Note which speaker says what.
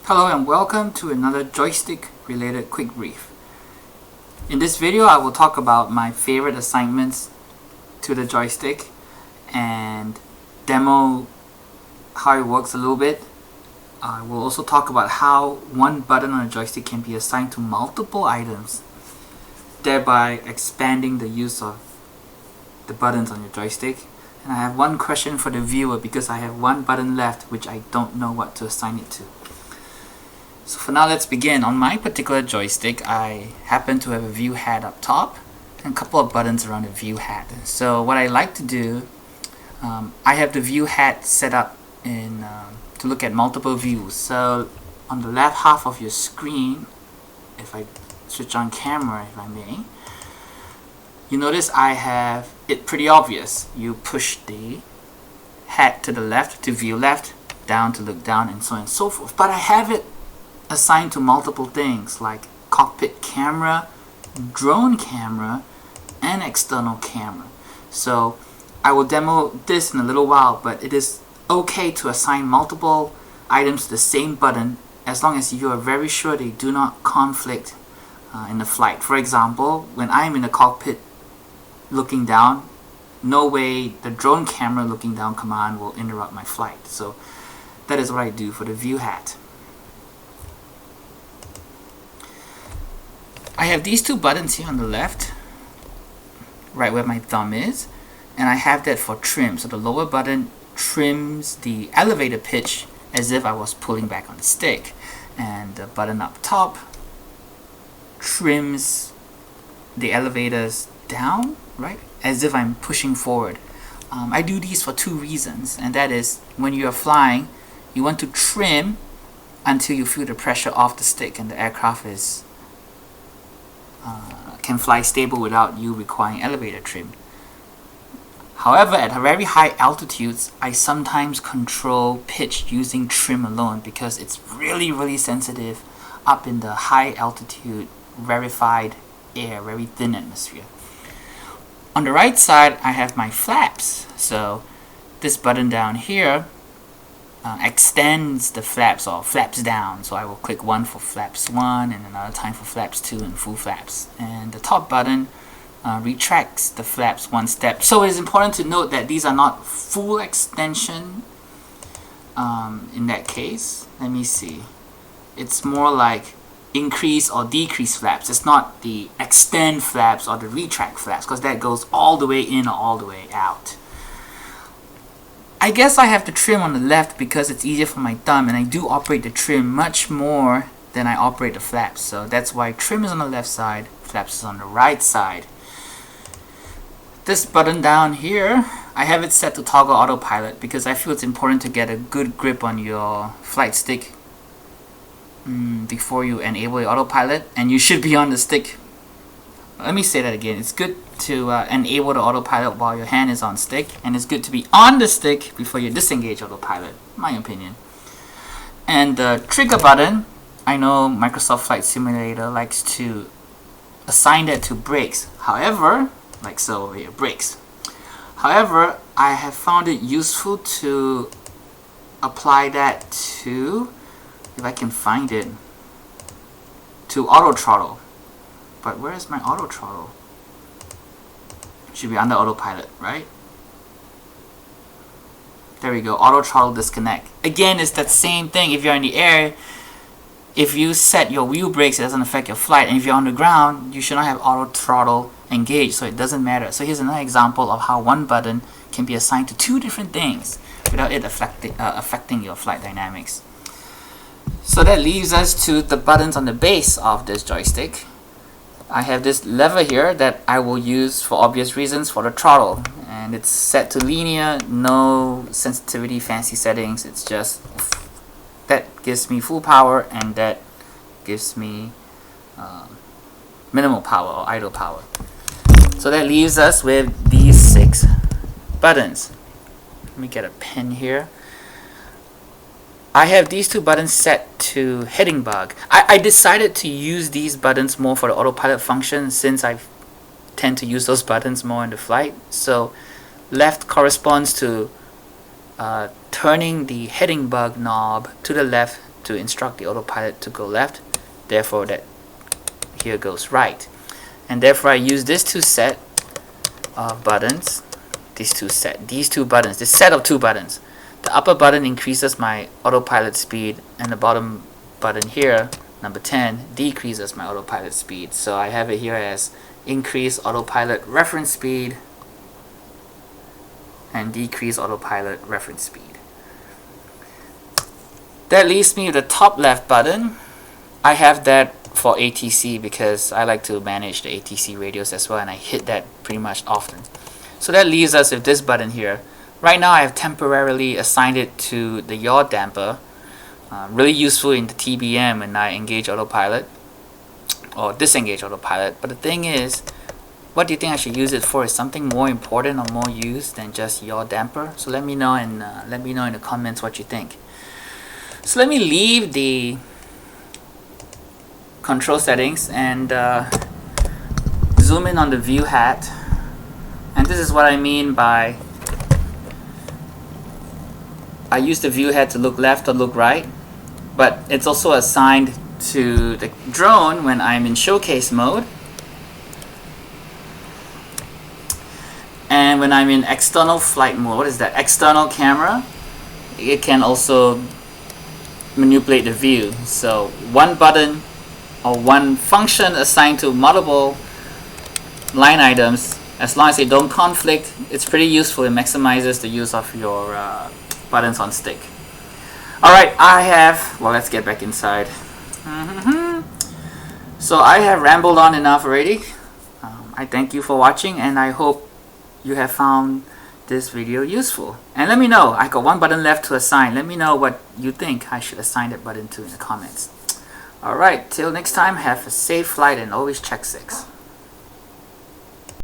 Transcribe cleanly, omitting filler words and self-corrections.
Speaker 1: Hello and welcome to another joystick related quick brief. In this video I will talk about my favorite assignments to the joystick and demo how it works a little bit. I will also talk about how one button on a joystick can be assigned to multiple items, thereby expanding the use of the buttons on your joystick. And I have one question for the viewer because I have one button left which I don't know what to assign it to. So for now, let's begin. On my particular joystick, I happen to have a view hat up top and a couple of buttons around the view hat. So what I like to do, I have the view hat set up in to look at multiple views. So on the left half of your screen, if I switch on camera, if I may, you notice I have it pretty obvious. You push the hat to the left to view left, down to look down, and so on and so forth. But I have it assigned to multiple things like cockpit camera, drone camera, and external camera. So I will demo this in a little while, but it is okay to assign multiple items to the same button as long as you are very sure they do not conflict in the flight. For example, when I'm in the cockpit looking down, no way the drone camera looking down command will interrupt my flight. So that is what I do for the view hat. I have these two buttons here on the left, right where my thumb is, and I have that for trim. So the lower button trims the elevator pitch as if I was pulling back on the stick, and the button up top trims the elevators down, right, as if I'm pushing forward. I do these for two reasons, and that is when you are flying, you want to trim until you feel the pressure off the stick and the aircraft is can fly stable without you requiring elevator trim. However, at very high altitudes, I sometimes control pitch using trim alone because it's really sensitive up in the high altitude rarefied air, very thin atmosphere. On the right side, I have my flaps. So this button down here extends the flaps or flaps down. So I will click one for flaps 1 and another time for flaps 2 and full flaps. And the top button retracts the flaps one step. So it is important to note that these are not full extension in that case. Let me see. It's more like increase or decrease flaps. It's not the extend flaps or the retract flaps because that goes all the way in or all the way out. I guess I have the trim on the left because it's easier for my thumb, and I do operate the trim much more than I operate the flaps. So that's why trim is on the left side, flaps is on the right side. This button down here, I have it set to toggle autopilot because I feel it's important to get a good grip on your flight stick before you enable your autopilot, and you should be on the stick. Let me say that again. It's good to enable the autopilot while your hand is on stick, and it's good to be on the stick before you disengage autopilot, in my opinion. And the trigger button, I know Microsoft Flight Simulator likes to assign that to brakes. However, like so over here, brakes. However, I have found it useful to apply that to, if I can find it, to auto throttle. But where is my auto throttle? Should be under autopilot, right? There we go, auto throttle disconnect. Again, it's that same thing. If you're in the air, if you set your wheel brakes, it doesn't affect your flight. And if you're on the ground, you should not have auto throttle engaged, so it doesn't matter. So here's another example of how one button can be assigned to two different things without it affecting your flight dynamics. So that leaves us to the buttons on the base of this joystick. I have this lever here that I will use for obvious reasons for the throttle, and it's set to linear, no sensitivity, fancy settings. It's just that gives me full power, and that gives me minimal power or idle power. So that leaves us with these 6 buttons. Let me get a pen here. I have these 2 buttons set to heading bug. I decided to use these buttons more for the autopilot function since I tend to use those buttons more in the flight. So left corresponds to turning the heading bug knob to the left to instruct the autopilot to go left, therefore that here goes right. And therefore I use these two set of buttons, these two buttons, this set of two buttons. The upper button increases my autopilot speed, and the bottom button here, number 10, decreases my autopilot speed. So I have it here as increase autopilot reference speed and decrease autopilot reference speed. That leaves me with the top left button. I have that for ATC because I like to manage the ATC radios as well, and I hit that pretty much often. So that leaves us with this button here. Right now I have temporarily assigned it to the yaw damper. Really useful in the TBM when I engage autopilot or disengage autopilot. But the thing is, what do you think I should use it for? Is something more important or more used than just yaw damper? So let me know, and let me know in the comments what you think. So let me leave the control settings and zoom in on the view hat. And this is what I mean by I use the view hat to look left or look right, but it's also assigned to the drone when I'm in showcase mode. And when I'm in external flight mode, what is that? External camera, it can also manipulate the view. So one button or one function assigned to multiple line items, as long as they don't conflict, it's pretty useful. It maximizes the use of your buttons on stick. Alright, well, let's get back inside. So I have rambled on enough already. I thank you for watching, and I hope you have found this video useful. And let me know, I got one button left to assign. Let me know what you think I should assign that button to in the comments. Alright, till next time, have a safe flight and always check 6.